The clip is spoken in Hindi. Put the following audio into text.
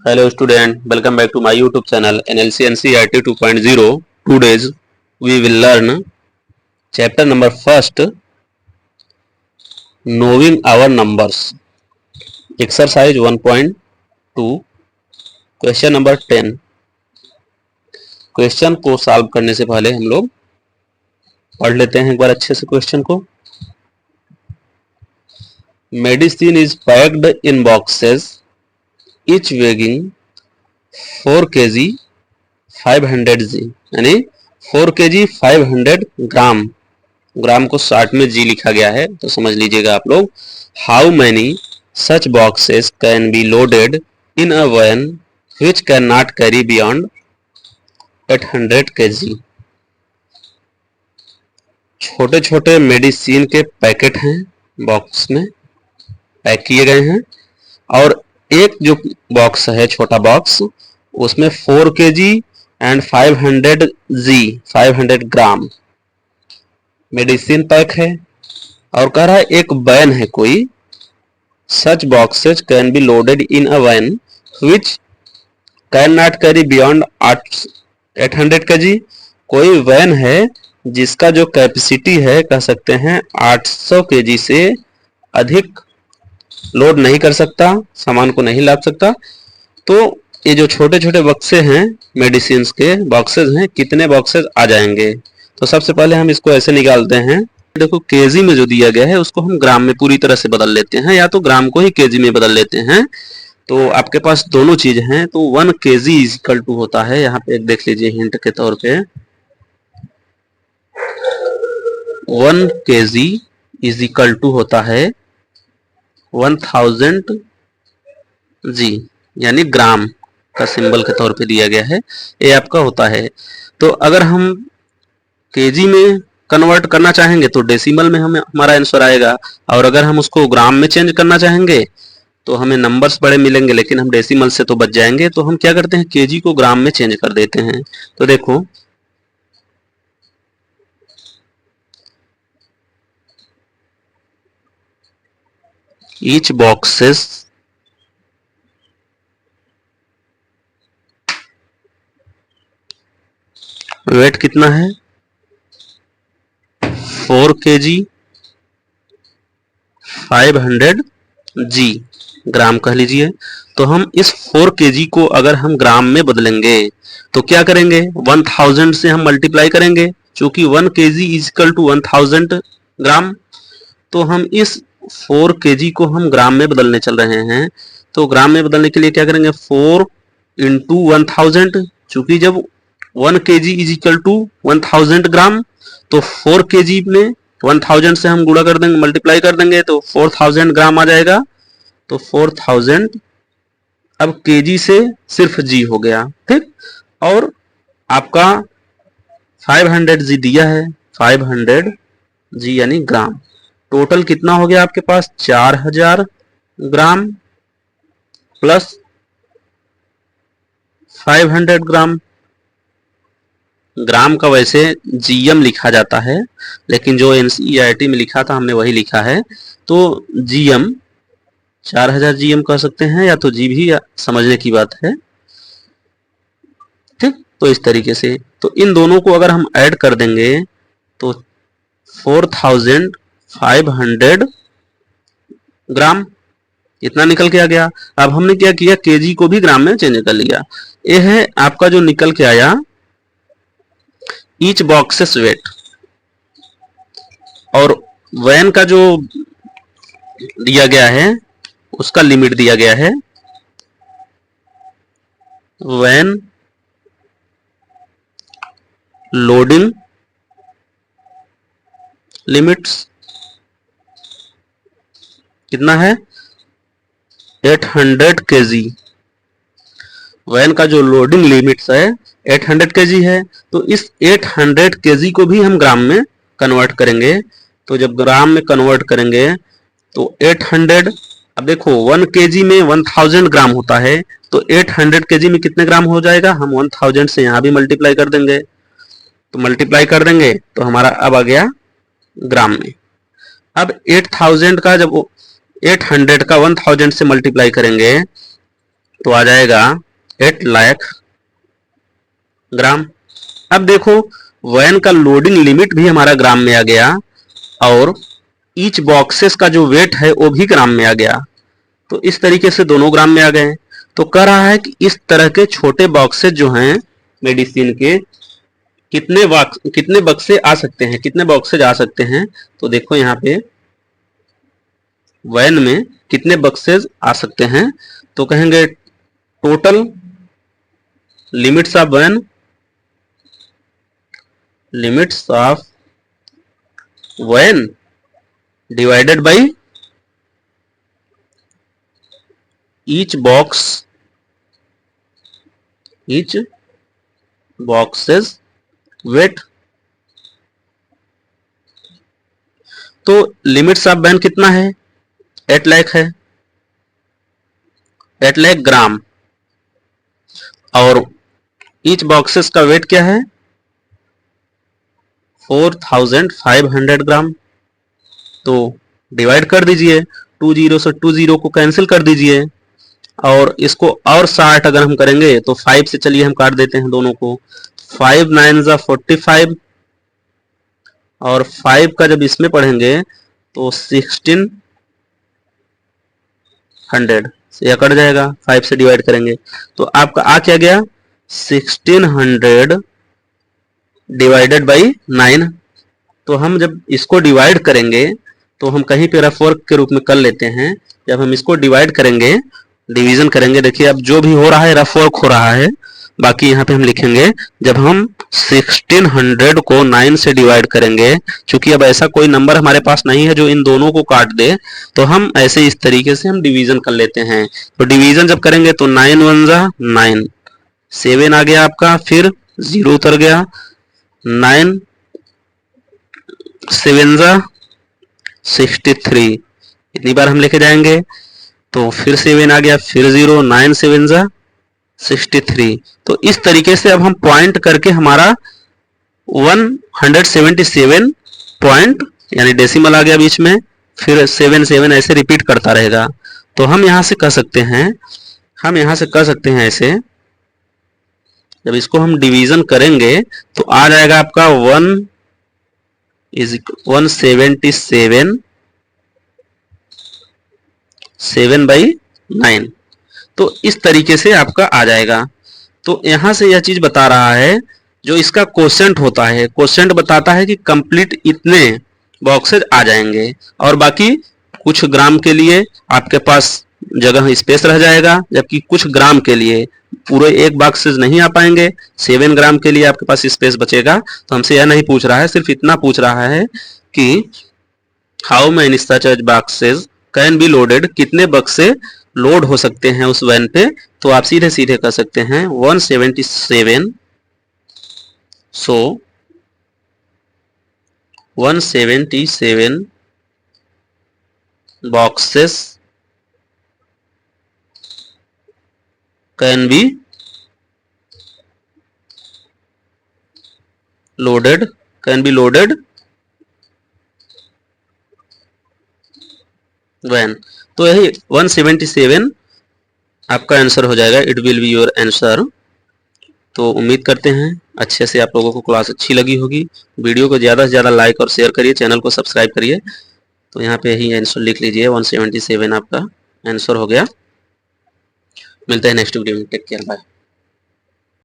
Hello student, welcome back to my YouTube channel NLC NCERT 2.0. Today's we will learn chapter number first, knowing our numbers. Exercise 1.2, question number 10. Question को सॉल्व करने से पहले हम लोग पढ़ लेते हैं एक बार अच्छे से क्वेश्चन को. Medicine is packed in boxes each weighing 4 kg 500 g, यानी 4 kg 500 ग्राम. ग्राम को 60 में जी लिखा गया है तो समझ लीजिएगा आप लोग. How many such boxes can be loaded in a van which can not carry beyond 800 kg. छोटे छोटे मेडिसिन के पैकेट हैं, बॉक्स में पैक किए गए हैं, और एक जो बॉक्स है छोटा बॉक्स उसमें 4 kg and 500 g 500 gram medicine pack है. और कह रहा है एक वैन है कोई. Such boxes can be loaded in a van which can not carry beyond 800 kg. कोई वैन है जिसका जो कैपेसिटी है कह सकते हैं 800 kg से अधिक लोड नहीं कर सकता, सामान को नहीं लाद सकता. तो ये जो छोटे छोटे बक्से हैं मेडिसिन के बॉक्सेस हैं, कितने बॉक्सेस आ जाएंगे. तो सबसे पहले हम इसको ऐसे निकालते हैं. देखो केजी में जो दिया गया है उसको हम ग्राम में पूरी तरह से बदल लेते हैं, या तो ग्राम को ही केजी में बदल लेते हैं. तो आपके पास दोनों चीज हैं. तो 1 kg इज इक्वल टू होता है, यहाँ पे एक देख लीजिए हिंट के तौर पे, 1 kg इज इक्वल टू होता है 1000 जी, यानी ग्राम का सिंबल के तौर पे दिया गया है. ये आपका होता है. तो अगर हम केजी में कन्वर्ट करना चाहेंगे तो डेसिमल में हमें हमारा आंसर आएगा, और अगर हम उसको ग्राम में चेंज करना चाहेंगे तो हमें नंबर्स बड़े मिलेंगे, लेकिन हम डेसिमल से तो बच जाएंगे. तो हम क्या करते हैं, केजी को ग्राम में चेंज कर देते हैं. तो देखो each boxes वेट कितना है 4 kg 500 g, ग्राम कह लीजिए. तो हम इस 4 kg को अगर हम ग्राम में बदलेंगे तो क्या करेंगे, 1000 से हम मल्टीप्लाई करेंगे, चूंकि 1 kg इज इक्वल टू 1000 ग्राम. तो हम इस 4 kg को हम ग्राम में बदलने चल रहे हैं. तो ग्राम में बदलने के लिए क्या करेंगे, 4 इंटू 1000, चूंकि जब 1 kg इज इक्वल टू 1000 ग्राम, तो 4 kg में 1000 से हम गुणा कर देंगे, मल्टीप्लाई कर देंगे, तो 4000 ग्राम आ जाएगा. तो 4000 अब kg से सिर्फ g हो गया, ठीक. और आपका 500 g दिया है, 500 g यानी ग्राम. टोटल कितना हो गया आपके पास, 4000 ग्राम प्लस 500 ग्राम. ग्राम का वैसे जीएम लिखा जाता है, लेकिन जो एनसीईआरटी में लिखा था हमने वही लिखा है. तो जीएम 4000 जीएम कह सकते हैं, या तो जी भी समझने की बात है, ठीक. तो इस तरीके से तो इन दोनों को अगर हम ऐड कर देंगे तो 4500 ग्राम इतना निकल के आ गया. अब हमने क्या किया, केजी को भी ग्राम में चेंज कर लिया. ये है आपका जो निकल के आया ईच बॉक्सेस वेट. और वैन का जो दिया गया है उसका लिमिट दिया गया है, वैन लोडिंग लिमिट्स कितना है, 800 kg. वैन का जो लोडिंग लिमिट्स है 800 kg है. तो इस 800 kg को भी हम ग्राम में कन्वर्ट करेंगे. तो जब ग्राम में कन्वर्ट करेंगे तो 800, अब देखो 1 kg में 1000 ग्राम होता है, तो 800 kg में कितने ग्राम हो जाएगा, हम 1000 से यहां भी मल्टीप्लाई कर देंगे. तो मल्टीप्लाई कर देंगे तो हमारा अब आ गया ग्राम में. अब 8000 का जब 800 का 1000 से मल्टीप्लाई करेंगे तो आ जाएगा 8 लाख ग्राम। अब देखो वैन का लोडिंग लिमिट भी हमारा ग्राम में आ गया और ईच बॉक्सेस का जो वेट है वो भी ग्राम में आ गया। तो इस तरीके से दोनों ग्राम में आ गए। तो कह रहा है कि इस तरह के छोटे बॉक्सेस जो हैं मेडिसिन के कितने बक्से आ सकते हैं, कितने बॉक्सेज आ सकते हैं। तो देखो यहाँ पे वैन में कितने बक्सेज आ सकते हैं। तो कहेंगे total limits of van, limits of van divided by each box's weight। तो लिमिट्स ऑफ वैन कितना है, 8 लाख है, 8 लाख ग्राम। और ईच बॉक्सेस का वेट क्या है, 4500 ग्राम। तो डिवाइड कर दीजिए, 20 से 20 को कैंसिल कर दीजिए और इसको और 60 अगर हम करेंगे तो 5 से चलिए हम काट देते हैं दोनों को। 5 9 जा 45 और 5 का जब इसमें पढ़ेंगे तो 1600 से यह कट जाएगा, 5 से डिवाइड करेंगे तो आपका आ क्या गया 1600 डिवाइडेड बाई 9। तो हम जब इसको डिवाइड करेंगे तो हम कहीं पे रफ वर्क के रूप में कर लेते हैं। जब हम इसको डिवाइड करेंगे, डिवीजन करेंगे, देखिए अब जो भी हो रहा है रफ वर्क हो रहा है, बाकी यहाँ पे हम लिखेंगे जब हम 1600 को 9 से डिवाइड करेंगे, क्योंकि अब ऐसा कोई नंबर हमारे पास नहीं है जो इन दोनों को काट दे, तो हम ऐसे इस तरीके से हम डिवीजन कर लेते हैं। तो डिवीजन जब करेंगे तो 9 1 जा 9, 7 आ गया आपका, फिर 0 उतर गया, 9 7 जा 63, इतनी बार हम लेके जाएंगे तो फिर 7 आ गया, फिर 0, 9 7 जा 63। तो इस तरीके से अब हम पॉइंट करके हमारा 177 पॉइंट यानी डेसिमल आ गया बीच में, फिर 7 7 ऐसे रिपीट करता रहेगा। तो हम यहां से कह सकते हैं, ऐसे जब इसको हम डिवीजन करेंगे तो आ जाएगा आपका 177 7/9। तो इस तरीके से आपका आ जाएगा। तो यहां से यह चीज बता रहा है, जो इसका कोशेंट होता है, कोशेंट बताता है कि कंप्लीट इतने बॉक्सेज आ जाएंगे और बाकी कुछ ग्राम के लिए आपके पास जगह स्पेस रह जाएगा, जबकि कुछ ग्राम के लिए पूरे एक बॉक्सेज नहीं आ पाएंगे। 7 ग्राम के लिए आपके पास स्पेस बचेगा। तो हमसे यह नहीं पूछ रहा है, सिर्फ इतना पूछ रहा है कि how many such boxes can be loaded, कितने बक्से लोड हो सकते हैं उस वैन पे। तो आप सीधे सीधे कर सकते हैं 177, सो 177 boxes can be loaded when। तो यही 177 आपका आंसर हो जाएगा, it will be your answer. तो उम्मीद करते हैं अच्छे से आप लोगों को क्लास अच्छी लगी होगी। वीडियो को ज़्यादा से ज़्यादा लाइक और शेयर करिए, चैनल को सब्सक्राइब करिए। तो यहाँ पे यही आंसर लिख लीजिए, 177 आपका आंसर हो गया। मिलते हैं नेक्स्ट वीडियो में, टेक केयर, बाय।